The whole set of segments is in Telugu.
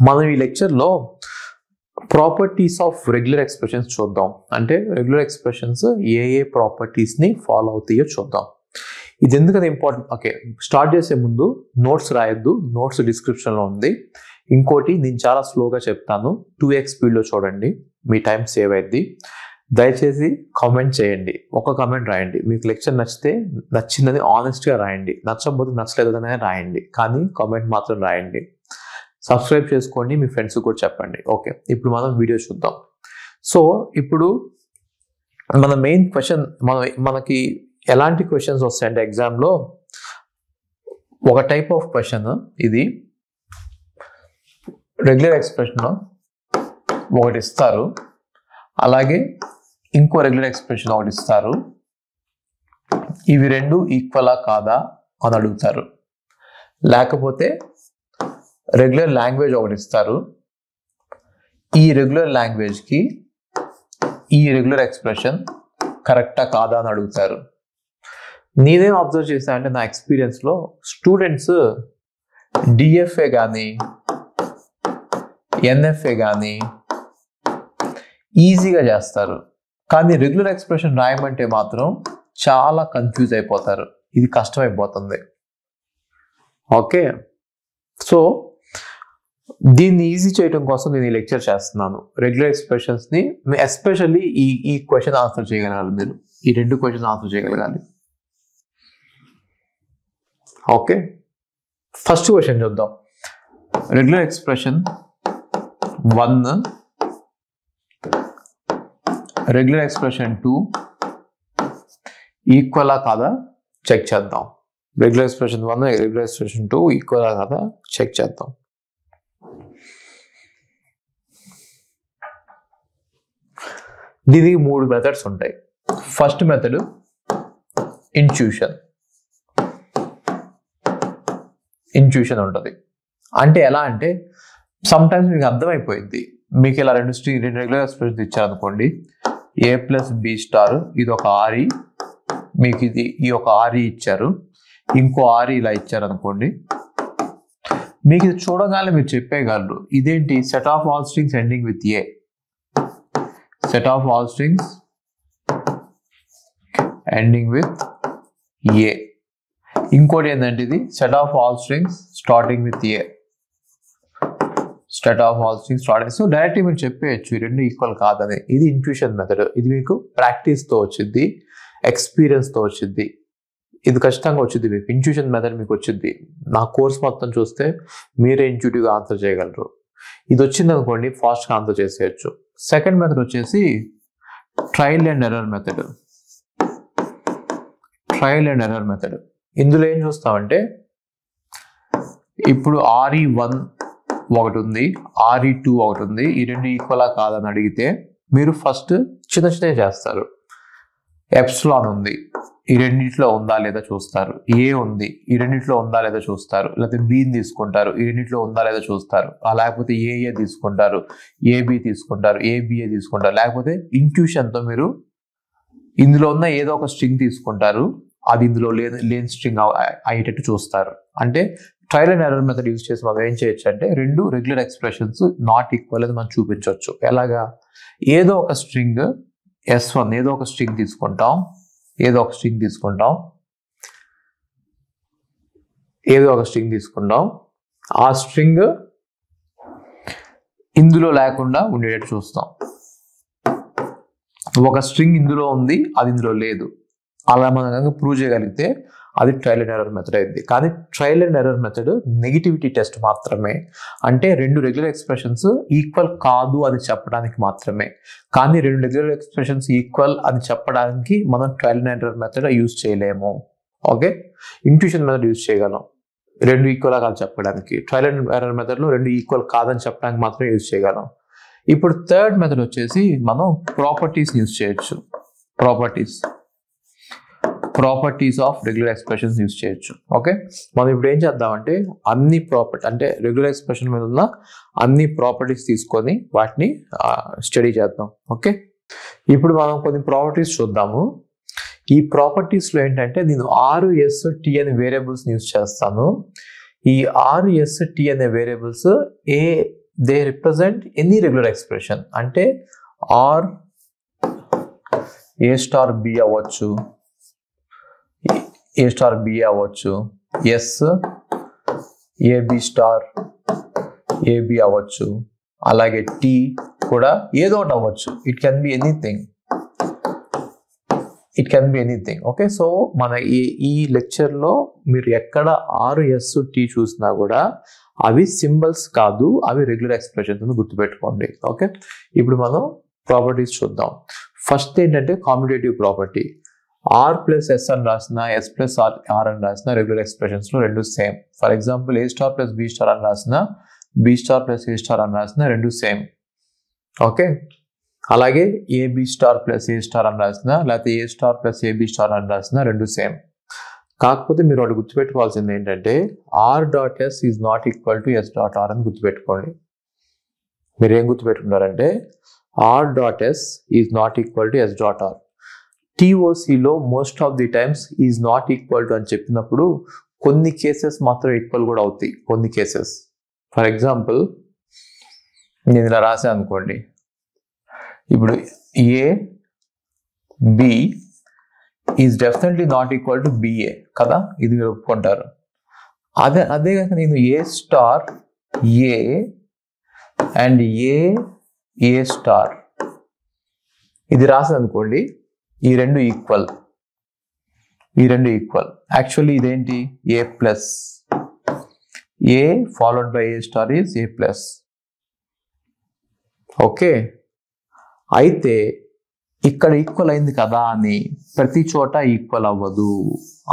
మనం ఈ లెక్చర్లో ప్రాపర్టీస్ ఆఫ్ రెగ్యులర్ ఎక్స్ప్రెషన్స్ చూద్దాం. అంటే రెగ్యులర్ ఎక్స్ప్రెషన్స్ ఏ ప్రాపర్టీస్ని ఫాలో అవుతాయో చూద్దాం. ఇది ఎందుకని ఇంపార్టెంట్? ఓకే, స్టార్ట్ చేసే ముందు నోట్స్ రాయొద్దు, నోట్స్ డిస్క్రిప్షన్లో ఉంది. ఇంకోటి, నేను చాలా స్లోగా చెప్తాను, 2x స్పీడ్లో చూడండి, మీ టైం సేవ్ అయ్యింది. దయచేసి కామెంట్ చేయండి, ఒక కామెంట్ రాయండి. మీకు లెక్చర్ నచ్చితే నచ్చిందని ఆనెస్ట్గా రాయండి, నచ్చకపోతే నచ్చలేదని రాయండి, కానీ కామెంట్ మాత్రం రాయండి. సబ్స్క్రైబ్ చేసుకోండి, మీ ఫ్రెండ్స్ కూడా చెప్పండి. ఓకే, ఇప్పుడు మనం వీడియో చూద్దాం. సో ఇప్పుడు మన మెయిన్ క్వశ్చన్, మనకి ఎలాంటి క్వశ్చన్స్ వస్తాయంటే ఎగ్జామ్లో ఒక టైప్ ఆఫ్ క్వశ్చన్ ఇది. రెగ్యులర్ ఎక్స్ప్రెషన్ ఒకటి ఇస్తారు, అలాగే ఇంకో రెగ్యులర్ ఎక్స్ప్రెషన్ ఒకటి ఇస్తారు. ఇవి రెండు ఈక్వలా కాదా అని అడుగుతారు. లేకపోతే రెగ్యులర్ లాంగ్వేజ్ ఒకటి ఇస్తారు, ఈ రెగ్యులర్ లాంగ్వేజ్కి ఈ రెగ్యులర్ ఎక్స్ప్రెషన్ కరెక్టా కాదా అని అడుగుతారు. నేనేం అబ్జర్వ్ చేశాను అంటే, నా ఎక్స్పీరియన్స్లో స్టూడెంట్స్ డిఎఫ్ఏ కానీ ఎన్ఎఫ్ఏ కానీ ఈజీగా చేస్తారు, కానీ రెగ్యులర్ ఎక్స్ప్రెషన్ రాయమంటే మాత్రం చాలా కన్ఫ్యూజ్ అయిపోతారు. ఇది కష్టమైపోతుంది. ఓకే, సో దీన్ని ఈజీ చేయడం కోసం నేను ఈ లెక్చర్ చేస్తున్నాను. రెగ్యులర్ ఎక్స్ప్రెషన్స్ని ఎస్పెషల్లీ ఈ క్వశ్చన్ ఆన్సర్ చేయగలగాలి మీరు, ఈ రెండు క్వశ్చన్ ఆన్సర్ చేయగలగాలి. ఓకే, ఫస్ట్ క్వశ్చన్ చూద్దాం. రెగ్యులర్ ఎక్స్ప్రెషన్ 1, రెగ్యులర్ ఎక్స్ప్రెషన్ 2 ఈక్వలా కాదా చెక్ చేద్దాం. రెగ్యులర్ ఎక్స్ప్రెషన్ 1, రెగ్యులర్ ఎక్స్ప్రెషన్ 2 ఈక్వలా కాదా చెక్ చేద్దాం. దీనికి 3 మెథడ్స్ ఉంటాయి. ఫస్ట్ మెథడ్ ఇంట్యూషన్ ఉంటుంది. అంటే ఎలా అంటే, సమ్టైమ్స్ మీకు అర్థమైపోయింది. మీకు ఇలా రెండు రెగ్యులర్ ఎక్స్ప్రెషన్స్ ఇచ్చారనుకోండి, a + b స్టార్, ఇది ఒక RE, మీకు ఈ ఒక RE ఇచ్చారు, ఇంకో RE ఇలా ఇచ్చారనుకోండి, మీకు ఇది చూడగానే మీరు చెప్పేయగలరు ఇదేంటి, set of all strings ending with a, set of all strings ending with a. ఇంకోటి ఏంటంటే, ఇది set of all strings starting with a, set of all strings starting. So డైరెక్ట్గా మీరు చెప్పేయచ్చు ఈ రెండు ఈక్వల్ కాదని. ఇది ఇంట్యూషన్ మెథడ్. ఇది మీకు ప్రాక్టీస్తో వచ్చింది, ఎక్స్పీరియన్స్తో వచ్చింది. ఇది ఖచ్చితంగా వచ్చింది మీకు. ఇంట్యూషన్ మెథడ్ మీకు వచ్చింది. నా కోర్స్ మొత్తం చూస్తే మీరే ఇంట్యూటివ్గా ఆన్సర్ చేయగలరు. ఇది వచ్చింది అనుకోండి, ఫాస్ట్గా ఆన్సర్ చేసేయచ్చు. సెకండ్ మెథడ్ వచ్చేసి trial and error method. Trial and error method. ఇందులో ఏం చూస్తామంటే, ఇప్పుడు RE1 ఒకటి ఉంది, RE2 ఒకటి ఉంది, ఈ రెండు ఈక్వలా కాదని అడిగితే మీరు ఫస్ట్ చిన్న చిన్నవి చేస్తారు. ఎప్సిలాన్ ఉంది, ఈ రెండింటిలో ఉందా లేదా చూస్తారు. A ఉంది, ఈ రెండింటిలో ఉందా లేదా చూస్తారు. లేకపోతే Bని తీసుకుంటారు, ఈ రెండింటిలో ఉందా లేదా చూస్తారు. లేకపోతే AA తీసుకుంటారు, AB తీసుకుంటారు, ABA తీసుకుంటారు. లేకపోతే ఇంట్యూషన్తో మీరు ఇందులో ఉన్న ఏదో ఒక స్ట్రింగ్ తీసుకుంటారు, అది ఇందులో లేని స్ట్రింగ్ అయ్యేటట్టు చూస్తారు. అంటే trial and error method use చేసి మనం ఏం చేయొచ్చు అంటే, రెండు రెగ్యులర్ ఎక్స్ప్రెషన్స్ నాట్ ఈక్వల్ అని మనం చూపించవచ్చు. ఎలాగా, ఏదో ఒక స్ట్రింగ్ S1, ఏదో ఒక స్ట్రింగ్ తీసుకుంటాం, ఆ స్ట్రింగ్ ఇందులో లేకుండా ఉండేటట్టు చూస్తాం. ఒక స్ట్రింగ్ ఇందులో ఉంది, అది ఇందులో లేదు, అలా మనం కనుక ప్రూవ్ చేయగలిగితే అది ట్రయల్ అండ్ ఎర్రర్ మెథడ్ అయింది. కానీ trial and error method negativity test మాత్రమే. అంటే రెండు రెగ్యులర్ ఎక్స్ప్రెషన్స్ ఈక్వల్ కాదు అని చెప్పడానికి మాత్రమే. కానీ రెండు రెగ్యులర్ ఎక్స్ప్రెషన్స్ ఈక్వల్ అని చెప్పడానికి మనం trial and error method use చేయలేము. ఓకే, ఇంట్యూషన్ మెథడ్ యూజ్ చేయగలం రెండు ఈక్వల్ కాదు చెప్పడానికి. ట్రయల్ అండ్ ఎర్రర్ మెథడ్లో రెండు ఈక్వల్ కాదని చెప్పడానికి మాత్రమే యూజ్ చేయగలం. ఇప్పుడు థర్డ్ మెథడ్ వచ్చేసి మనం ప్రాపర్టీస్ యూజ్ చేయొచ్చు. Properties of regular expressions use చేయొచ్చు. ఓకే, మనం ఇప్పుడు ఏం చేద్దామంటే, అన్ని అంటే రెగ్యులర్ ఎక్స్ప్రెషన్ మీద ఉన్న అన్ని ప్రాపర్టీస్ తీసుకొని వాటిని స్టడీ చేద్దాం. ఓకే, ఇప్పుడు మనం కొన్ని ప్రాపర్టీస్ చూద్దాము. ఈ ప్రాపర్టీస్లో ఏంటంటే, నేను RST అనే వేరియబుల్స్ యూజ్ చేస్తాను. ఈ RST అనే variables they represent any regular expression. అంటే ఆర్ ఏ స్టార్ బి అవ్వచ్చు, ఏ స్టార్ బి అవ్వచ్చు, ఎస్ ఏబి స్టార్ ఏబి అవ్వచ్చు, అలాగే టీ కూడా ఏదో ఒకటి అవ్వచ్చు. It can be anything, it can be anything. Okay, so మన ఈ లెక్చర్లో మీరు ఎక్కడ ఆర్ ఎస్ టీ చూసినా కూడా అవి సింబల్స్ కాదు, అవి రెగ్యులర్ ఎక్స్ప్రెషన్స్ అని గుర్తుపెట్టుకోండి. ఓకే, ఇప్పుడు మనం ప్రాపర్టీస్ చూద్దాం. ఫస్ట్ ఏంటంటే కామ్యుటేటివ్ ప్రాపర్టీ. ఆర్ ప్లస్ ఎస్ అని రాసిన, ఎస్ ప్లస్ ఆర్ అని రాసిన రెగ్యులర్ ఎక్స్ప్రెషన్స్లో రెండు same. For example a star plus b star అని రాసిన, b star plus a star అని రాసిన రెండు సేమ్. ఓకే, అలాగే a b star plus a star అని రాసిన, లేకపోతే a star plus a b star అని రాసిన రెండు సేమ్. కాకపోతే మీరు ఒకటి గుర్తుపెట్టుకోవాల్సింది ఏంటంటే r dot s is not equal to s dot r అని గుర్తుపెట్టుకోండి. మీరు ఏం గుర్తుపెట్టుకున్నారంటే r dot s is not equal to s dot r. టీఓసిలో most of the times is not equal to అని చెప్పినప్పుడు కొన్ని కేసెస్ మాత్రం ఈక్వల్ కూడా అవుతాయి, కొన్ని కేసెస్. ఫర్ ఎగ్జాంపుల్ నేను ఇలా రాశాను అనుకోండి, ఇప్పుడు a b is definitely not equal to b a కదా, ఇది మీరు ఒప్పుకుంటారు. అదే కనుక నేను a star a and a star ఇది రాశాను అనుకోండి, ఈ రెండు ఈక్వల్, ఈ రెండు ఈక్వల్. యాక్చువల్లీ ఇదేంటి a plus, a followed by a star is a plus. Okay, అయితే ఇక్కడ ఈక్వల్ అయింది కదా అని ప్రతి చోట ఈక్వల్ అవ్వదు.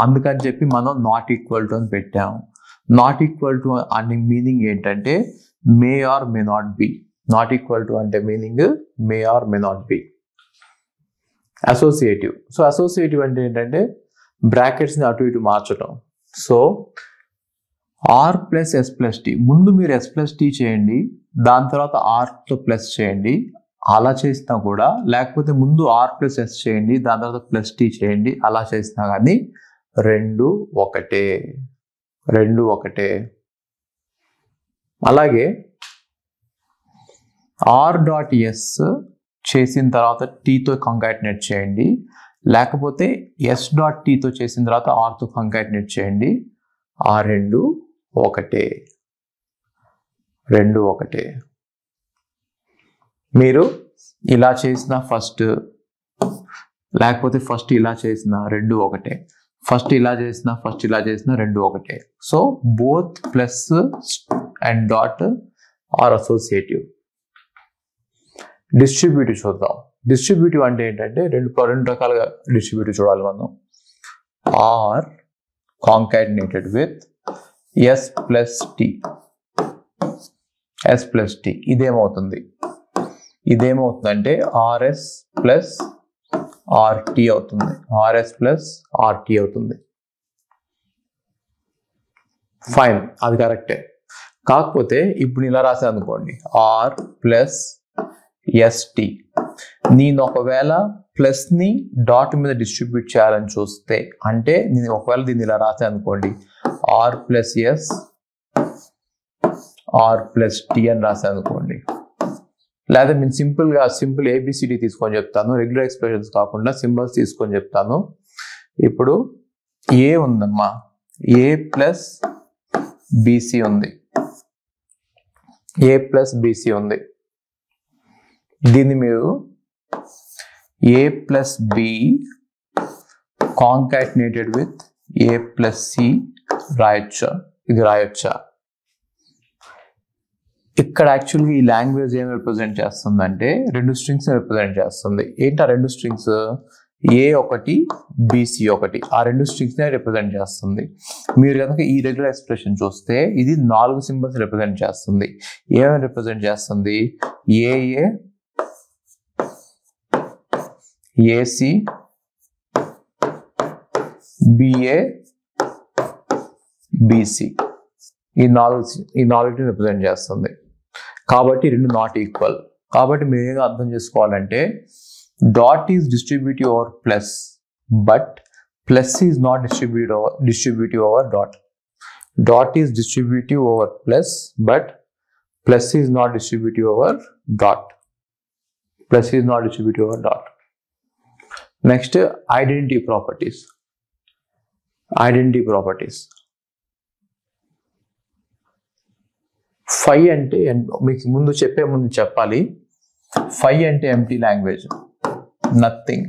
అందుకని చెప్పి మనం నాట్ ఈక్వల్ టు అని పెట్టాం. నాట్ ఈక్వల్ టు అనే మీనింగ్ ఏంటంటే may or may not be. Not equal to అంటే meaning may or may not be. Associative. So associative అంటే ఏంటంటే బ్రాకెట్స్ని అటు ఇటు మార్చడం. So r plus s plus t, ముందు మీరు ఎస్ ప్లస్ టీ చేయండి, దాని తర్వాత ఆర్తో ప్లస్ చేయండి, అలా చేసినా కూడా, లేకపోతే ముందు ఆర్ ప్లస్ ఎస్ చేయండి, దాని తర్వాత ప్లస్ టీ చేయండి, అలా చేసినా కానీ రెండు ఒకటే, రెండు ఒకటే. అలాగే ఆర్ డాట్ ఎస్ చేసిన తర్వాత టీతో కంకాటినేట్ చేయండి, లేకపోతే ఎస్ డాట్ టీతో చేసిన తర్వాత ఆర్తో కంకాటినేట్ చేయండి, ఆ రెండు ఒకటే, రెండు ఒకటే. మీరు ఇలా చేసిన ఫస్ట్, లేకపోతే ఫస్ట్ ఇలా చేసిన రెండు ఒకటే, ఫస్ట్ ఇలా చేసిన ఫస్ట్ ఇలా చేసిన రెండు ఒకటే. So both plus and dot are associative. Distributive చూద్దాం. డిస్ట్రిబ్యూటివ్ అంటే ఏంటంటే రెండు రకాలుగా డిస్ట్రిబ్యూటివ్ చూడాలి మనం. R concatenated with s plus t, s plus t. ఇదేమవుతుంది, ఇదేమవుతుందంటే ఆర్ఎస్ ప్లస్ ఆర్టీ అవుతుంది, ఆర్ఎస్ ప్లస్ ఆర్టీ అవుతుంది. ఫైన్, అది కరెక్టే. కాకపోతే ఇప్పుడు ఇలా రాశాను అనుకోండి, ఆర్ ప్లస్ ఎస్టీ. నేను ఒకవేళ ప్లస్ని డాట్ మీద డిస్ట్రిబ్యూట్ చేయాలని చూస్తే, అంటే నేను ఒకవేళ దీన్ని ఇలా రాశాను అనుకోండి, are plus yes are plus tea అని రాశాను అనుకోండి, లేదా నేను సింపుల్ ఏబిసిడి తీసుకొని చెప్తాను, రెగ్యులర్ ఎక్స్ప్రెషన్స్ కాకుండా సింబల్స్ తీసుకొని చెప్తాను. ఇప్పుడు ఏ ఉందమ్మా, ఏ ప్లస్ బీసీ ఉంది, ఏ ప్లస్ బీసీ ఉంది. దీన్ని మీరు a plus b concatenated with a plus c రాయొచ్చా, ఇది రాయొచ్చా? ఇక్కడ యాక్చువల్గా ఈ లాంగ్వేజ్ ఏం రిప్రజెంట్ చేస్తుందంటే రెండు స్ట్రింగ్స్ రిప్రజెంట్ చేస్తుంది. ఏంటి ఆ రెండు స్ట్రింగ్స్? ఏ ఒకటి బీసీ ఒకటి, ఆ రెండు స్ట్రింగ్స్నే రిప్రజెంట్ చేస్తుంది. మీరు కనుక ఈ రెగ్యులర్ ఎక్స్ప్రెషన్ చూస్తే ఇది 4 సింబల్స్ రిప్రజెంట్ చేస్తుంది. ఏమేమి రిప్రజెంట్ చేస్తుంది? ఏఏ, ఏసి, బిఏ, బీసీ, ఈ నాలుగుని రిప్రజెంట్ చేస్తుంది. కాబట్టి రెండు నాట్ ఈక్వల్. కాబట్టి మీరు ఏం అర్థం చేసుకోవాలంటే dot is distributive over plus, but plus is not distributive over dot. Dot is distributive over plus, but Plus is not distributive over dot. Plus is not distributive over dot. Next, identity properties. Identity properties. Phi అంటే మీకు ముందు చెప్పాలి. Phi అంటే empty language, nothing.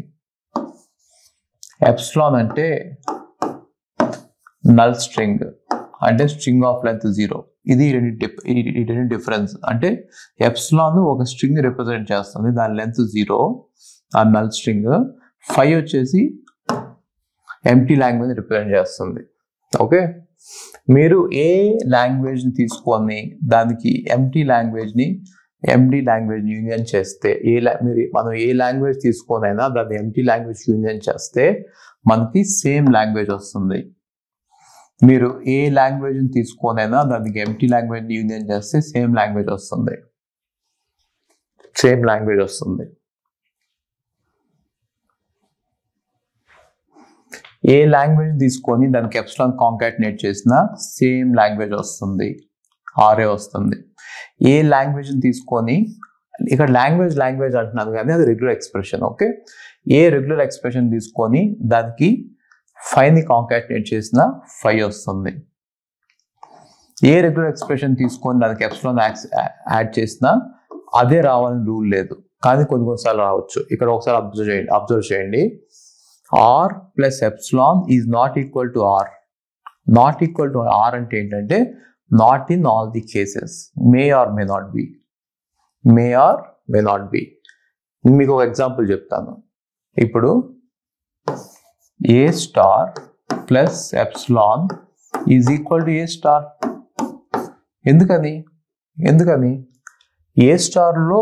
Epsilon అంటే null string, అంటే string of length 0. ఇది రెండు డిఫరెన్స్. అంటే ఎప్సిలాన్ ఒక స్ట్రింగ్ రిప్రజెంట్ చేస్తుంది, దాని లెంత్ 0, ఆ నల్ స్ట్రింగ్. Phi వచ్చేసి ఎంప్టీ లాంగ్వేజ్ రిప్రజెంట్ చేస్తుంది. ఓకే, మీరు ఏ లాంగ్వేజ్ని తీసుకొని దానికి ఎంప్టీ లాంగ్వేజ్ని యూనియన్ చేస్తే, మనం ఏ లాంగ్వేజ్ తీసుకొనైనా దాన్ని ఎంప్టీ లాంగ్వేజ్ యూనియన్ చేస్తే మనకి సేమ్ లాంగ్వేజ్ వస్తుంది. మీరు ఏ లాంగ్వేజ్ని తీసుకొనైనా దానికి ఎంప్టీ లాంగ్వేజ్ని యూనియన్ చేస్తే సేమ్ లాంగ్వేజ్ వస్తుంది. ఏ లాంగ్వేజ్ తీసుకొని దానికి ఎప్సిలాన్ కాంకాటినేట్ చేసినా సేమ్ లాంగ్వేజ్ వస్తుంది, ఆర్ఏ వస్తుంది. ఏ లాంగ్వేజ్ని తీసుకొని, ఇక్కడ లాంగ్వేజ్ అంటున్నాను కానీ అది రెగ్యులర్ ఎక్స్ప్రెషన్. ఓకే, ఏ రెగ్యులర్ ఎక్స్ప్రెషన్ తీసుకొని దానికి Phiని కాంకాటినేట్ చేసిన Phi వస్తుంది. ఏ రెగ్యులర్ ఎక్స్ప్రెషన్ తీసుకొని దానికి ఎప్సిలాన్ యాడ్ చేసినా అదే రావాలని రూల్ లేదు, కానీ కొన్నిసార్లు రావచ్చు. ఇక్కడ ఒకసారి అబ్జర్వ్ చేయండి. R plus epsilon is not equal to R. Not equal to R అంటే ఏంటంటే not in all the cases, may or may not be. మీకు ఒక ఎగ్జాంపుల్ చెప్తాను. ఇప్పుడు A star plus epsilon is equal to A star. ఎందుకని ఏ స్టార్లో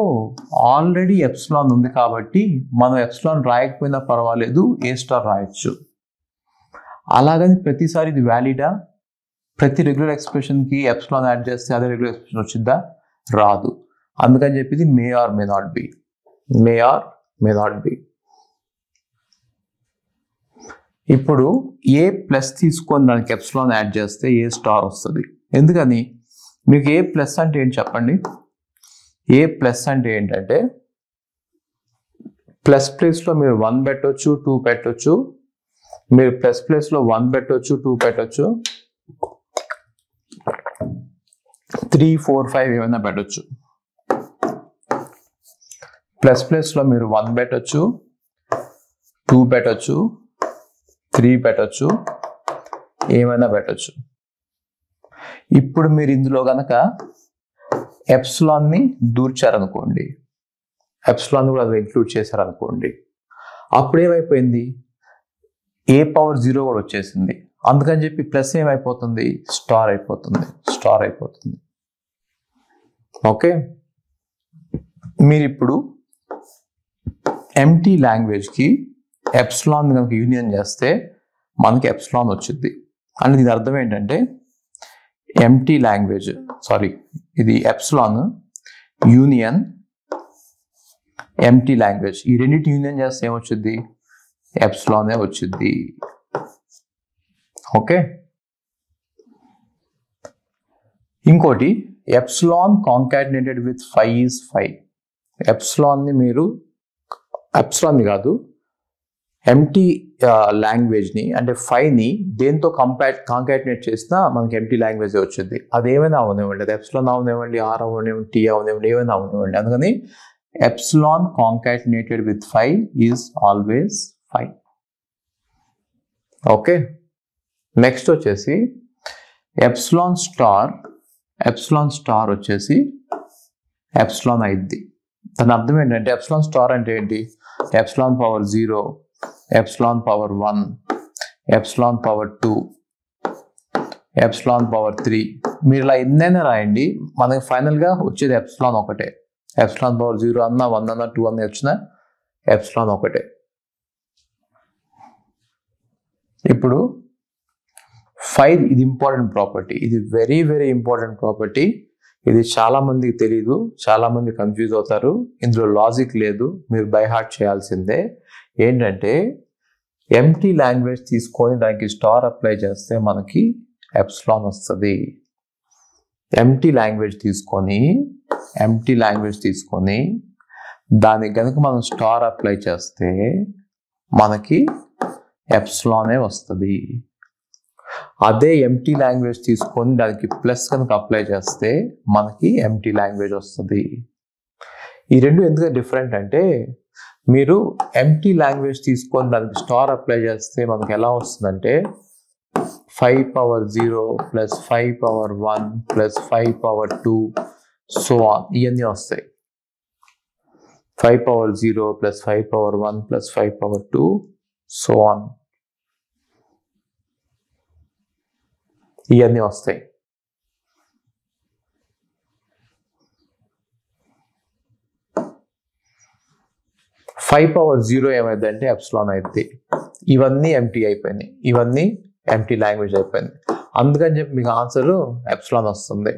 ఆల్రెడీ ఎప్సిలాన్ ఉంది కాబట్టి మనం ఎప్సిలాన్ రాయకపోయినా పర్వాలేదు, ఏ స్టార్ రాయొచ్చు. అలాగని ప్రతిసారి ఇది వ్యాలిడా? ప్రతి రెగ్యులర్ ఎక్స్ప్రెషన్కి ఎప్సిలాన్ యాడ్ చేస్తే అదే రెగ్యులర్ ఎక్స్ప్రెషన్ వచ్చిందా? రాదు. అందుకని చెప్పి మే ఆర్ మే నాట్ బి. ఇప్పుడు ఏ ప్లస్ తీసుకొని దానికి ఎప్సిలాన్ యాడ్ చేస్తే ఏ స్టార్ వస్తుంది. ఎందుకని? మీకు ఏ ప్లస్ అంటే ఏంటి చెప్పండి. ఏ ప్లస్ అంటే ఏంటంటే ప్లస్ ప్లేస్లో మీరు 1 పెట్టొచ్చు, 2 పెట్టొచ్చు. మీరు ప్లస్ ప్లేస్లో 1 పెట్టొచ్చు, 2 పెట్టొచ్చు, 3, 4, 5 ఏమైనా పెట్టొచ్చు. ప్లస్ ప్లేస్లో మీరు 1 పెట్టొచ్చు, 2 పెట్టొచ్చు, 3 పెట్టొచ్చు, ఏమైనా పెట్టొచ్చు. ఇప్పుడు మీరు ఇందులో కనుక ఎప్సిలాన్ని దూర్చారనుకోండి, ఎప్సిలాన్ కూడా అది ఇంక్లూడ్ చేశారనుకోండి, అప్పుడు ఏమైపోయింది? ఏ పవర్ 0 కూడా వచ్చేసింది. అందుకని చెప్పి ప్లస్ ఏమైపోతుంది? స్టార్ అయిపోతుంది. ఓకే, మీరు ఇప్పుడు ఎంటీ లాంగ్వేజ్కి ఎప్సిలాన్ కనుక యూనియన్ చేస్తే మనకి ఎప్సిలాన్ వచ్చింది. అంటే దీని అర్థం ఏంటంటే ఎంటీ లాంగ్వేజ్, ఇది ఎప్సిలాన్ యూనియన్ ఎంటీ లాంగ్వేజ్, ఈ రెండింటి యూనియన్ చేస్తే ఏమొచ్చింది? ఎప్సిలానే వచ్చింది. ఓకే, ఇంకోటి epsilon concatenated with Phi is Phi. ఎప్సిలాన్ని మీరు ఎప్సిలాన్ని కాదు, ఎంటీ లాంగ్వేజ్ని అంటే Phiని దేంతో కాంకాటినేట్ చేసినా మనకి ఎంటీ లాంగ్వేజ్ వచ్చింది. అదేమైనా అవనివ్వండి, అది ఎప్సిలాన్ అవనివ్వండి, R అవనివ్వండి, T అవనివ్వండి, ఏమైనా అవనివ్వండి. అందుకని epsilon concatenated with Phi is always Phi. Okay, next వచ్చేసి ఎప్సిలాన్ స్టార్ వచ్చేసి ఎప్సిలాన్ అయింది. దాని అర్థం ఏంటంటే ఎప్సిలాన్ స్టార్ అంటే ఏంటి? Epsilon power 0, epsilon power 1, epsilon power 2, epsilon power 3. మీరు ఇలా ఎన్నైనా రాయండి, మనకి ఫైనల్గా వచ్చేది ఎప్సిలాన్ ఒకటే. ఎప్సిలాన్ పవర్ 0 అన్నా, 1 అన్నా, 2 అన్నా వచ్చినా ఎప్సిలాన్ ఒకటే. ఇప్పుడు Phi ఇది ఇంపార్టెంట్ ప్రాపర్టీ, ఇది వెరీ వెరీ ఇంపార్టెంట్ ప్రాపర్టీ. ఇది చాలా మందికి తెలీదు, చాలా మంది కన్ఫ్యూజ్ అవుతారు. ఇందులో లాజిక్ లేదు, మీరు బై హార్ట్ చేయాల్సిందే. ఏంటంటే ఎంటీ లాంగ్వేజ్ తీసుకొని దానికి స్టార్ అప్లై చేస్తే మనకి ఎప్సిలాన్ వస్తుంది. ఎంటీ లాంగ్వేజ్ తీసుకొని దానికి కనుక మనం స్టార్ అప్లై చేస్తే మనకి ఎప్సిలానే వస్తుంది. అదే ఎంటీ లాంగ్వేజ్ తీసుకొని దానికి ప్లస్ కనుక అప్లై చేస్తే మనకి ఎంటీ లాంగ్వేజ్ వస్తుంది. ఈ రెండు ఎందుకు డిఫరెంట్ అంటే, మీరు ఎంటీ లాంగ్వేజ్ తీసుకొని దానికి స్టార్ అప్లై చేస్తే మనకి ఎలా వస్తుందంటే 5 power 0 plus 5 power 1 plus 5 power 2 so on ఇవన్నీ వస్తాయి. 5 power 0 plus 5 power 1 plus 5 power 2 so on ఇవన్నీ వస్తాయి. ఫైవ్ పవర్ 0 ఏమైందంటే ఎప్సిలాన్ అయితే ఇవన్నీ ఎంటీ అయిపోయినాయి, ఇవన్నీ ఎంటీ లాంగ్వేజ్ అయిపోయింది. అందుకని చెప్పి మీకు ఆన్సర్ ఎప్సిలాన్ వస్తుంది.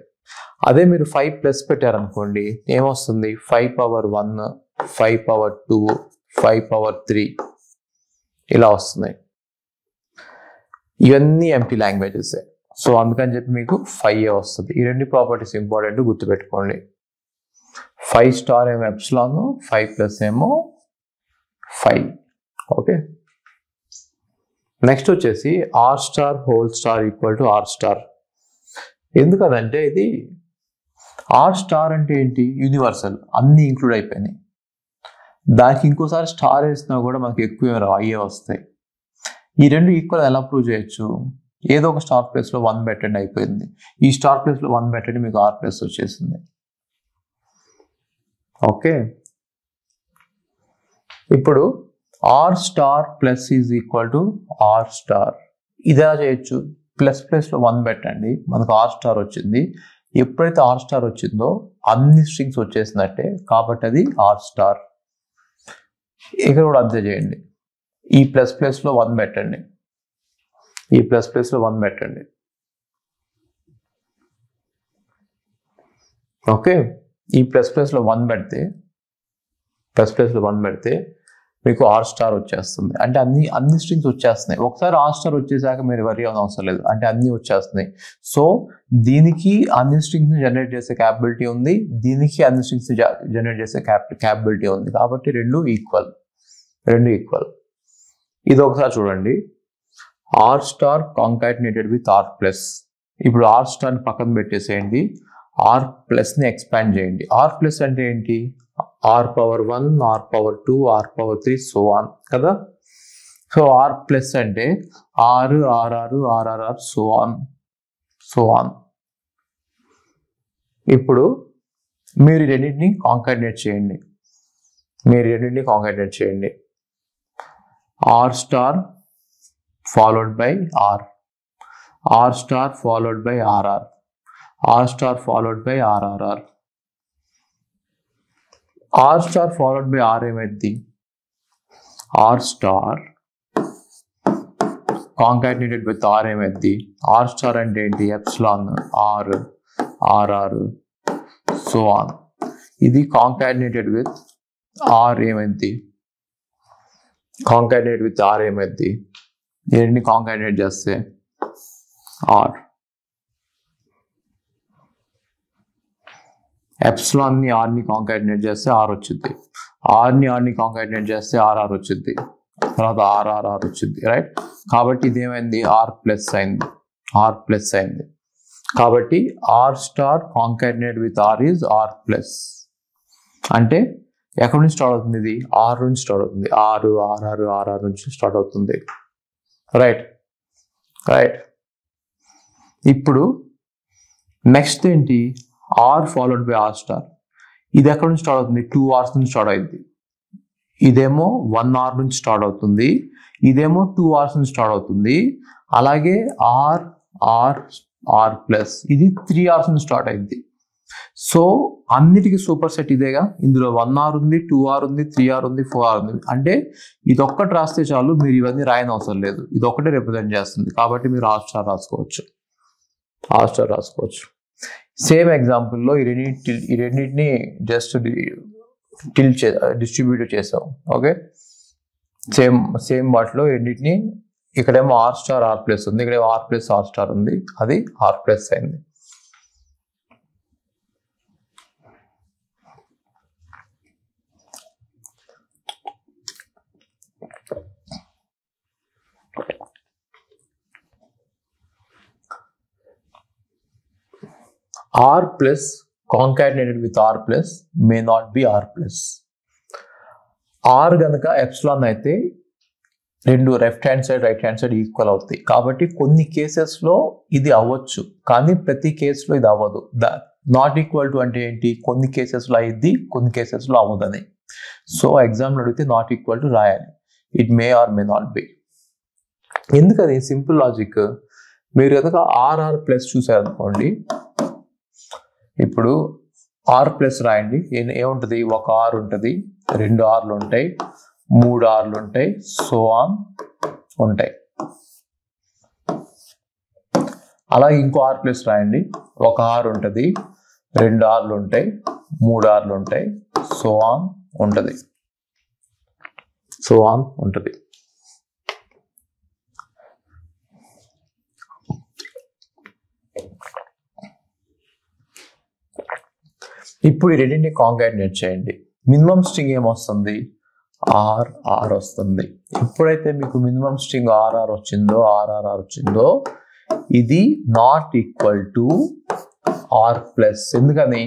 అదే మీరు 5 ప్లస్ పెట్టారనుకోండి ఏమొస్తుంది 5 power 1 5 power 2 5 power 3 ఇలా వస్తున్నాయి. ఇవన్నీ ఎంటీ లాంగ్వేజెస్. సో అందుకని చెప్పి మీకు 5 వస్తుంది. ఈ రెండు ప్రాపర్టీస్ ఇంపార్టెంట్ గుర్తుపెట్టుకోండి. 5 స్టార్ ఏమో ఎప్సిలాన్, 5 ప్లస్ ఏమో 5. ఓకే, నెక్స్ట్ వచ్చేసి r star whole star equal to are star. ఎందుకదంటే ఇది ఆర్ స్టార్ అంటే ఏంటి, యూనివర్సల్, అన్ని ఇంక్లూడ్ అయిపోయినాయి. దానికి ఇంకోసారి స్టార్ వేసినా కూడా మనకి ఎక్కువ అయ్యే వస్తాయి. ఈ రెండు ఈక్వల్ ఎలా ప్రూవ్ చేయొచ్చు, ఏదో ఒక స్టార్ ప్లేస్లో 1 పెట్టండి అయిపోయింది. ఈ స్టార్ ప్లేస్లో 1 పెట్టండి మీకు ఆర్ ప్లస్ వచ్చేసింది. ఓకే, ఇప్పుడు are star plus is equal to are star. ఇది ఎలా చేయొచ్చు, ప్లస్ ప్లస్లో 1 పెట్టండి మనకు ఆర్ స్టార్ వచ్చింది. ఎప్పుడైతే ఆర్ స్టార్ వచ్చిందో అన్ని స్ట్రింగ్స్ వచ్చేసినట్టే, కాబట్టి అది ఆర్ స్టార్. ఇక్కడ కూడా అంతే చేయండి. ఈ ప్లస్ ప్లస్లో 1 పెట్టండి, ఈ ప్లస్ ప్లస్లో 1 పెట్టండి. ఓకే, ఈ ప్లస్ ప్లస్లో 1 పెడితే మీకు ఆర్ స్టార్ వచ్చేస్తుంది. అంటే అన్ని స్ట్రింగ్స్ వచ్చేస్తున్నాయి. ఒకసారి ఆర్ స్టార్ వచ్చేసాక మీరు వరీ అవ్వని అవసరం లేదు, అంటే అన్ని వచ్చేస్తున్నాయి. సో దీనికి అన్ని స్ట్రింగ్స్ జనరేట్ చేసే క్యాపబిలిటీ ఉంది, దీనికి అన్ని స్ట్రింగ్స్ జనరేట్ చేసే క్యాపబిలిటీ ఉంది. కాబట్టి రెండు ఈక్వల్. ఇది ఒకసారి చూడండి, r star concatenated with r plus. ఇప్పుడు ఆర్ స్టార్ని పక్కన పెట్టేసేయండి, ఆర్ ప్లస్ని ఎక్స్పాండ్ చేయండి. ఆర్ ప్లస్ అంటే ఏంటి, r power 1 r power 2 r power 3 so on కదా. సో ఆర్ ప్లస్ అంటే ఆర్ ఆర్ఆర్ సో ఆన్. ఇప్పుడు మీరు రెండింటిని కాంకాటినేట్ చేయండి. R star followed by r star followed by r r star followed by r r r. R star followed by r ఏమైంది, r star concatenated with are ఏమైంది. ఆర్ స్టార్ అంటే ఏంటి, epsilon are r r so on. ఇది కాంకాటినేటెడ్ విత్ ఆర్ ఏమైంది, దీన్ని కాంకాటినేట్ చేస్తే ఆర్. ఎప్సిలాన్ని ఆర్ని కాంకాటినేట్ చేస్తే ఆర్ వచ్చింది, ఆర్ని కాంకాటినేట్ చేస్తే ఆర్ఆర్ వచ్చింది, తర్వాత ఆర్ఆర్ఆర్ వచ్చింది, రైట్. కాబట్టి ఇదేమైంది, ఆర్ ప్లస్ అయింది. కాబట్టి are star కాంకాటినేట్ with are is are plus. అంటే ఎక్కడి నుంచి స్టార్ట్ అవుతుంది, ఇది ఆర్ నుంచి స్టార్ట్ అవుతుంది, ఆర్ఆర్ నుంచి స్టార్ట్ అవుతుంది, రైట్. ఇప్పుడు నెక్స్ట్ ఏంటి, are followed by r star. ఇది ఎక్కడ నుంచి స్టార్ట్ అవుతుంది, 2 hours నుంచి స్టార్ట్ అయింది. ఇదేమో 1 hour నుంచి స్టార్ట్ అవుతుంది, ఇదేమో 2 hours నుంచి స్టార్ట్ అవుతుంది. అలాగే ఆర్ ప్లస్ ఇది 3 hours నుంచి స్టార్ట్ అయింది. సో అన్నిటికీ సూపర్ సెట్ ఇదేగా. ఇందులో 1 hour ఉంది, 2 hour ఉంది, 3 hour ఉంది, 4 hour ఉంది. అంటే ఇది ఒక్కటి రాస్తే చాలు, మీరు ఇవన్నీ రాయని అవసరం లేదు, ఇది ఒకటే రిప్రజెంట్ చేస్తుంది. కాబట్టి మీరు ఆర్ స్టార్ రాసుకోవచ్చు. సేమ్ ఎగ్జాంపుల్లో ఈ రెండింటిని జస్ట్ డిస్ట్రిబ్యూట్ చేసాం. ఓకే, సేమ్ వాటిలో రెండింటిని, ఇక్కడేమో ఆర్ స్టార్ ఆర్ ప్లస్ ఉంది, ఇక్కడేమో ఆర్ ప్లస్ ఆర్ స్టార్ ఉంది, అది ఆర్ ప్లస్ అయింది. R plus concatenated with R plus may not be R plus. R గనక ఎప్సిలాన్ అయితే రెండు left hand side right hand side equal అవుతాయి. కాబట్టి కొన్ని కేసెస్లో ఇది అవ్వచ్చు, కానీ ప్రతి కేసులో ఇది అవ్వదు. నాట్ ఈక్వల్ టు అంటే ఏంటి, కొన్ని కేసెస్లో అయ్యిద్ది, కొన్ని కేసెస్లో అవ్వదని. సో ఎగ్జామ్లో అడిగితే నాట్ ఈక్వల్ టు రాయాలి. It may or may not B. ఎందుకని సింపుల్ లాజిక్. మీరు కనుక ఆర్ఆర్ ప్లస్ చూసారనుకోండి, ఇప్పుడు ఆర్ ప్లస్ రాయండి. ఏముంటుంది, ఒక ఆర్ ఉంటుంది, రెండు ఆర్లు ఉంటాయి, మూడు ఆర్లు ఉంటాయి, సో ఆన్ ఉంటాయి. అలాగే ఇంకో ఆర్ ప్లస్ రాయండి. ఒక ఆర్ ఉంటుంది, రెండు ఆర్లు ఉంటాయి, మూడు ఆర్లు ఉంటాయి, సో ఆన్ ఉంటుంది. సో ఆన్ ఉంటుంది. ఇప్పుడు ఈ రెండింటిని కాంకాటినేట్ చేయండి. మినిమం స్ట్రింగ్ ఏమొస్తుంది, ఆర్ ఆర్ వస్తుంది. ఎప్పుడైతే మీకు మినిమం స్ట్రింగ్ ఆర్ఆర్ వచ్చిందో ఇది not equal to are plus. ఎందుకని,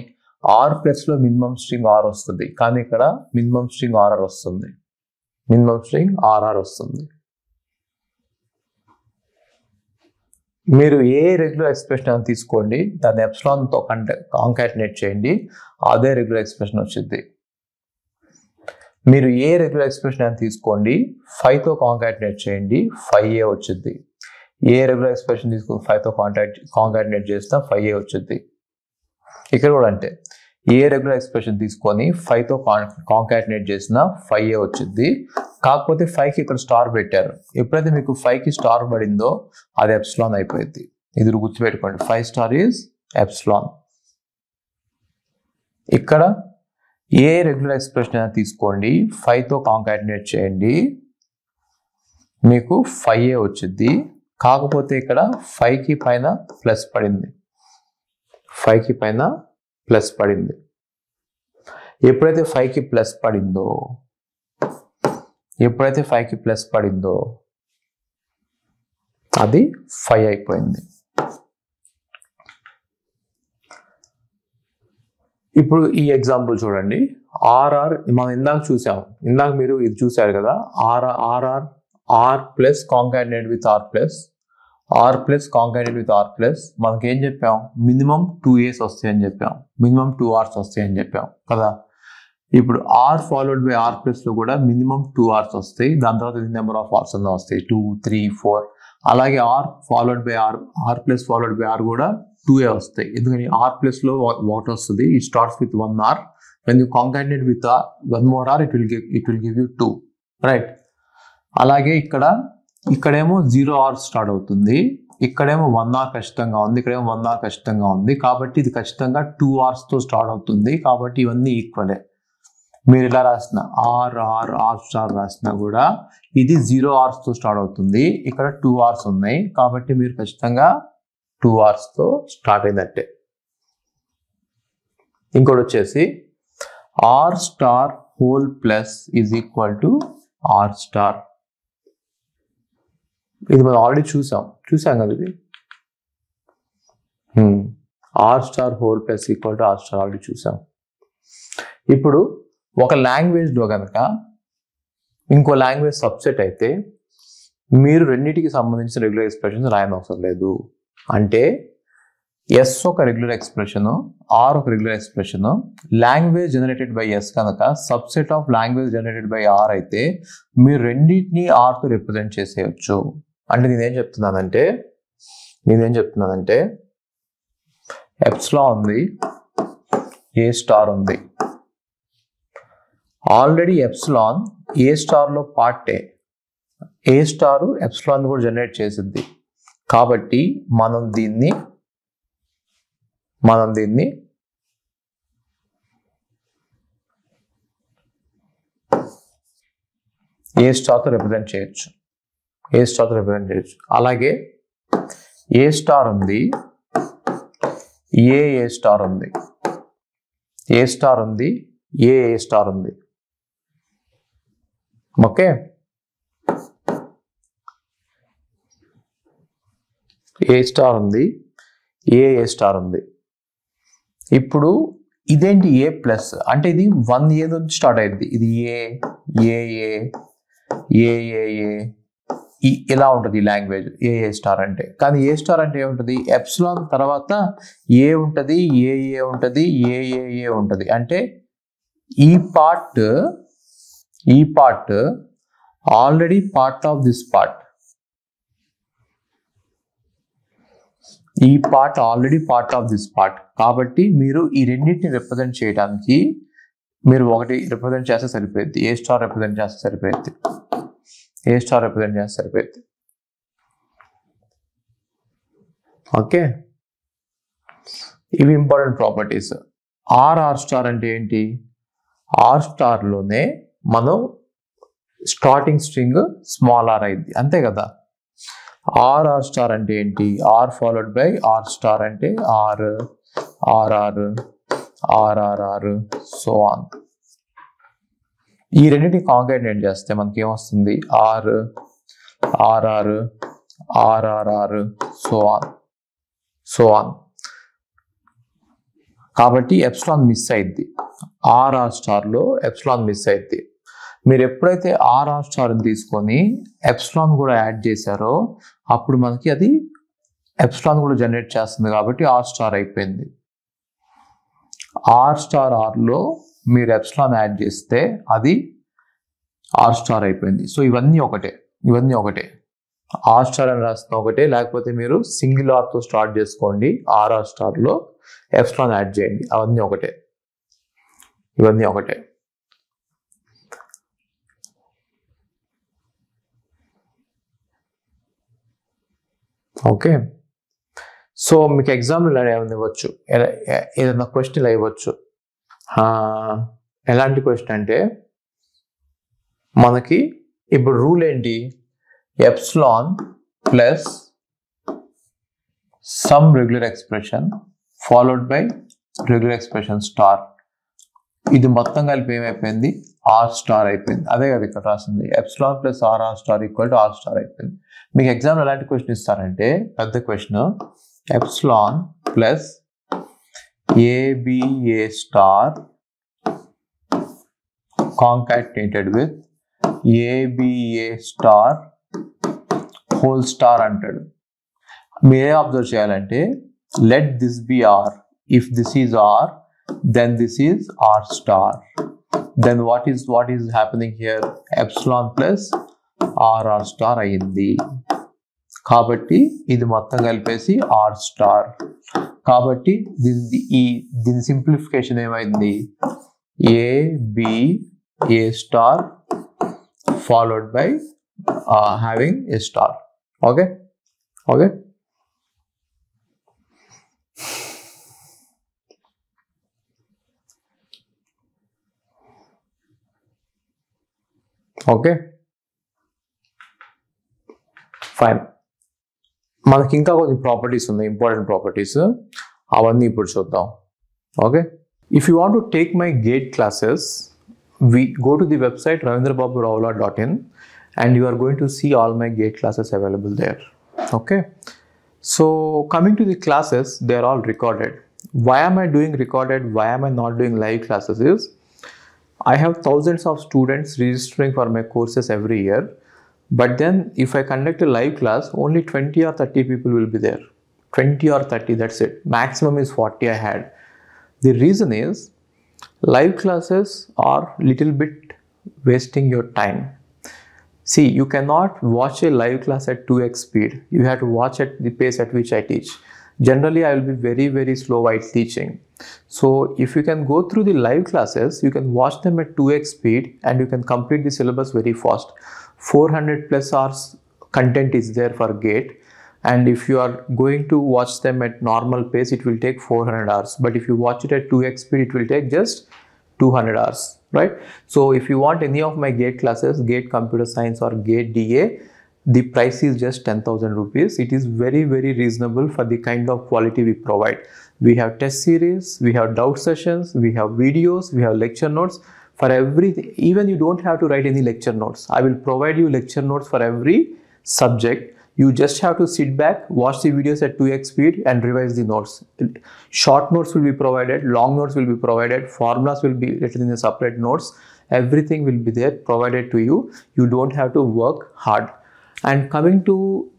ఆర్ ప్లస్ లో మినిమం స్ట్రింగ్ ఆర్ వస్తుంది, కానీ ఇక్కడ మినిమం స్ట్రింగ్ ఆర్ఆర్ వస్తుంది. మినిమం స్ట్రింగ్ ఆర్ఆర్ వస్తుంది. మీరు ఏ రెగ్యులర్ ఎక్స్ప్రెషన్ అని తీసుకోండి, దాన్ని ఎప్సిలాన్తో కాంకాటినేట్ చేయండి, అదే రెగ్యులర్ ఎక్స్ప్రెషన్ వచ్చింది. మీరు ఏ రెగ్యులర్ ఎక్స్ప్రెషన్ అని తీసుకోండి, 5తో కాంకాటినేట్ చేయండి, 5a వచ్చింది. ఏ రెగ్యులర్ ఎక్స్ప్రెషన్ తీసుకుని 5తో కాంకాటినేట్ చేసినా 5a వచ్చింది. ఇక్కడ కూడా అంటే ఏ రెగ్యులర్ ఎక్స్ప్రెషన్ తీసుకొని 5తో కాంకాటినేట్ చేసినా 5a వచ్చింది. కాకపోతే 5కి ఇక్కడ స్టార్ పెట్టారు. ఎప్పుడైతే మీకు 5కి స్టార్ పడిందో అది ఎప్సిలాన్ అయిపోయింది. ఇది గుర్తుపెట్టుకోండి, 5 స్టార్ ఈజ్ ఎప్సిలాన్. ఇక్కడ ఏ రెగ్యులర్ ఎక్స్ప్రెషన్ అయినా తీసుకోండి, 5తో కాంకాటినేట్ చేయండి, మీకు 5a వచ్చింది. కాకపోతే ఇక్కడ 5కి పైన ప్లస్ పడింది. 5కి పైన ప్లస్ పడింది. ఎప్పుడైతే 5కి ప్లస్ పడిందో అది 5 అయిపోయింది. ఇప్పుడు ఈ ఎగ్జాంపుల్ చూడండి. ఆర్ఆర్ మనం ఇందాక మీరు ఇది చూసారు కదా, are plus కాంకాటినేట్ with r plus కాంకాటినేట్ with r plus. మనకి ఏం చెప్పాం, మినిమం 2a's వస్తాయని చెప్పాం, మినిమం 2 R's వస్తాయని చెప్పాం కదా. ఇప్పుడు are followed by are plus లో కూడా మినిమం 2 R's వస్తాయి. దాని తర్వాత నెంబర్ ఆఫ్ ఆర్స్ అన్న వస్తాయి, 2, 3, 4. అలాగే are followed by are plus followed by are కూడా 2a వస్తాయి. ఎందుకని ఆర్ ప్లస్ లో వాట్ వస్తుంది, it starts with 1 R. When you కాంకాటినేట్ with 1 more R, it will give you 2, right. అలాగే ఇక్కడేమో 0 R స్టార్ట్ అవుతుంది, ఇక్కడేమో 1 R ఖచ్చితంగా ఉంది, ఇక్కడేమో 1 R ఖచ్చితంగా ఉంది. కాబట్టి ఇది ఖచ్చితంగా 2 R's తో స్టార్ట్ అవుతుంది. కాబట్టి ఇవన్నీ ఈక్వలే. మీరు ఇలా రాసిన ఆర్ స్టార్ రాసినా కూడా ఇది 0 R's తో స్టార్ట్ అవుతుంది, ఇక్కడ 2 R's ఉన్నాయి. కాబట్టి మీరు ఖచ్చితంగా 2 R's తో స్టార్ట్ అయినట్టే. ఇంకోటి వచ్చేసి r star whole plus is equal to are star. ఇది మనం ఆల్రెడీ చూసాం కదా. ఇది r star whole plus equal to are star already చూసాం. ఇప్పుడు ఒక లాంగ్వేజ్లో కనుక ఇంకో లాంగ్వేజ్ సబ్సెట్ అయితే మీరు రెండింటికి సంబంధించిన రెగ్యులర్ ఎక్స్ప్రెషన్స్ రాయని అవసరం లేదు. అంటే ఎస్ ఒక రెగ్యులర్ ఎక్స్ప్రెషన్, ఆర్ ఒక regular expression. Language generated by s కనుక subset of language generated by r అయితే మీరు రెండింటిని ఆర్తో రిప్రజెంట్ చేసేయచ్చు. అంటే నేనేం చెప్తున్నానంటే ఎప్సిలాన్ ఉంది, ఏ స్టార్ ఉంది. ఆల్రెడీ ఎప్సిలాన్ ఏ స్టార్లో పార్టే. ఏ స్టార్ ఎప్సిలాన్ కూడా జనరేట్ చేసింది. కాబట్టి మనం దీన్ని ఏ స్టార్తో రిప్రజెంట్ చేయొచ్చు. అలాగే ఏ స్టార్ ఉంది, ఏ స్టార్ ఉంది, ఏ స్టార్ ఉంది, ఏ స్టార్ ఉంది. ఓకే, ఏ స్టార్ ఉంది, ఏ స్టార్ ఉంది. ఇప్పుడు ఇదేంటి ఏ ప్లస్ అంటే ఇది 1A నుంచి స్టార్ట్ అయింది. ఇది ఏ ఇలా ఉంటుంది ఈ లాంగ్వేజ్ ఏ స్టార్ అంటే. కానీ ఏ స్టార్ అంటే ఏముంటుంది, ఎప్సిలాన్ తర్వాత ఏ ఉంటుంది, ఏ ఉంటుంది, ఏ ఉంటుంది. అంటే ఈ part already part of this part, ఈ part already part of this part. కాబట్టి మీరు ఈ రెండింటిని రిప్రజెంట్ చేయడానికి మీరు ఒకటి రిప్రజెంట్ చేస్తే సరిపోద్ది, ఏ స్టార్ రిప్రజెంట్ చేస్తే సరిపోద్ది, ఏ స్టార్ రిప్రజెంట్ చేస్తే సరిపోద్ది. ఓకే, ఇవి ఇంపార్టెంట్ ప్రాపర్టీస్. ఆర్ స్టార్ అంటే ఏంటి, ఆర్ స్టార్లోనే మనం స్టార్టింగ్ స్ట్రింగ్ స్మాల్ ఆర్ అయింది, అంతే కదా. ఆర్ స్టార్ అంటే ఏంటి, are followed by r star అంటే ఆర్ సో ఆన్. ఈ రెండింటిని కాంకాటినేట్ చేస్తే మనకి ఏమొస్తుంది, ఆర్ సో ఆన్. కాబట్టి ఎప్సిలాన్ మిస్ అయింది, ఆర్ స్టార్లో ఎప్సిలాన్ మిస్ అయింది. మీరు ఎప్పుడైతే ఆర్ స్టార్ తీసుకొని ఎప్సిలాన్ కూడా యాడ్ చేశారో అప్పుడు మనకి అది ఎప్సిలాన్ కూడా జనరేట్ చేస్తుంది, కాబట్టి ఆర్ స్టార్ అయిపోయింది. ఆర్ ఆర్లో మీరు ఎప్సిలాన్ యాడ్ చేస్తే అది ఆర్ స్టార్ అయిపోయింది. సో ఇవన్నీ ఒకటే, ఆర్ స్టార్ అని రాసిన ఒకటే, లేకపోతే మీరు సింగిల్ ఆర్తో స్టార్ట్ చేసుకోండి, ఆర్ స్టార్లో ఎప్సిలాన్ యాడ్ చేయండి, అవన్నీ ఒకటే, ఇవన్నీ ఒకటే. ఓకే, సో మీకు ఎగ్జామ్ ఇలా ఏమైనా ఇవ్వచ్చు, ఏదైనా క్వశ్చన్ ఇలా ఇవ్వచ్చు. ఎలాంటి క్వశ్చన్ అంటే మనకి ఇప్పుడు రూల్ ఏంటి, epsilon plus some regular expression followed by regular expression star, ఇది మొత్తం కలిపి ఏమైపోయింది, ఆర్ స్టార్ అయిపోయింది. అదే కదా ఇక్కడ రాసింది, epsilon plus R star equal to are star అయిపోయింది. మీకు ఎగ్జామ్లో ఎలాంటి క్వశ్చన్ ఇస్తారంటే, పెద్ద question, epsilon plus A B A star concatenated with A B A star whole star అంటాడు. మీరే అబ్జర్వ్ చేయాలంటే, let this be R, if this is R then this is R star, then what is happening here, epsilon plus R star అయింది. కాబట్టి ఇది మొత్తం కలిపేసి R స్టార్. కాబట్టి దీని సింప్లిఫికేషన్ ఏమైంది, A star followed by having A star. Okay, fine. మనకి ఇంకా కొన్ని ప్రాపర్టీస్ ఉన్నాయి, ఇంపార్టెంట్ ప్రాపర్టీస్, అవన్నీ ఇప్పుడు చూద్దాం. Okay, if you want to take my gate classes, we go to the website ravindrababurao.in and you are going to see all my gate classes available there. Okay, so coming to the classes, they are all recorded. Why am I doing recorded, why am I not doing live classes is, I have thousands of students registering for my courses every year, but then if I conduct a live class, only 20 or 30 people will be there. 20 or 30, that's it. Maximum is 40 I had. The reason is, live classes are little bit wasting your time. See, you cannot watch a live class at 2x speed. You have to watch at the pace at which I teach. Generally, I will be very, very slow while teaching. So if you can go through the live classes, you can watch them at 2x speed and you can complete the syllabus very fast. 400 plus hours content is there for GATE, and if you are going to watch them at normal pace, it will take 400 hours. But if you watch it at 2x speed, it will take just 200 hours, right? So if you want any of my GATE classes, GATE Computer Science or GATE DA, the price is just 10,000 rupees. It is very, very reasonable for the kind of quality we provide. We have test series, we have doubt sessions, we have videos, we have lecture notes. For everything, even you don't have to write any lecture notes. I will provide you lecture notes for every subject. You just have to sit back, watch the videos at 2x speed and revise the notes. Short notes will be provided, long notes will be provided, formulas will be written in the separate notes. Everything will be there provided to you. You don't have to work hard. And coming to,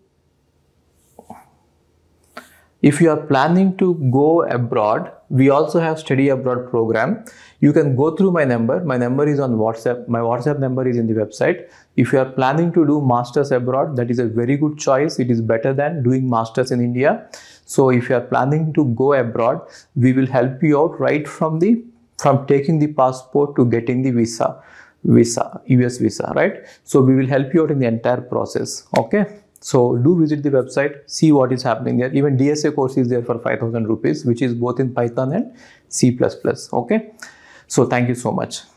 if you are planning to go abroad, we also have study abroad program. You can go through my number. My number is on WhatsApp. My WhatsApp number is in the website. If you are planning to do masters abroad, that is a very good choice. It is better than doing masters in India. So if you are planning to go abroad, we will help you out right from taking the passport to getting the visa, US visa, right? So we will help you out in the entire process. Okay. So do visit the website, see what is happening there. Even DSA course is there for 5,000 rupees, which is both in Python and C++. Okay. So thank you so much.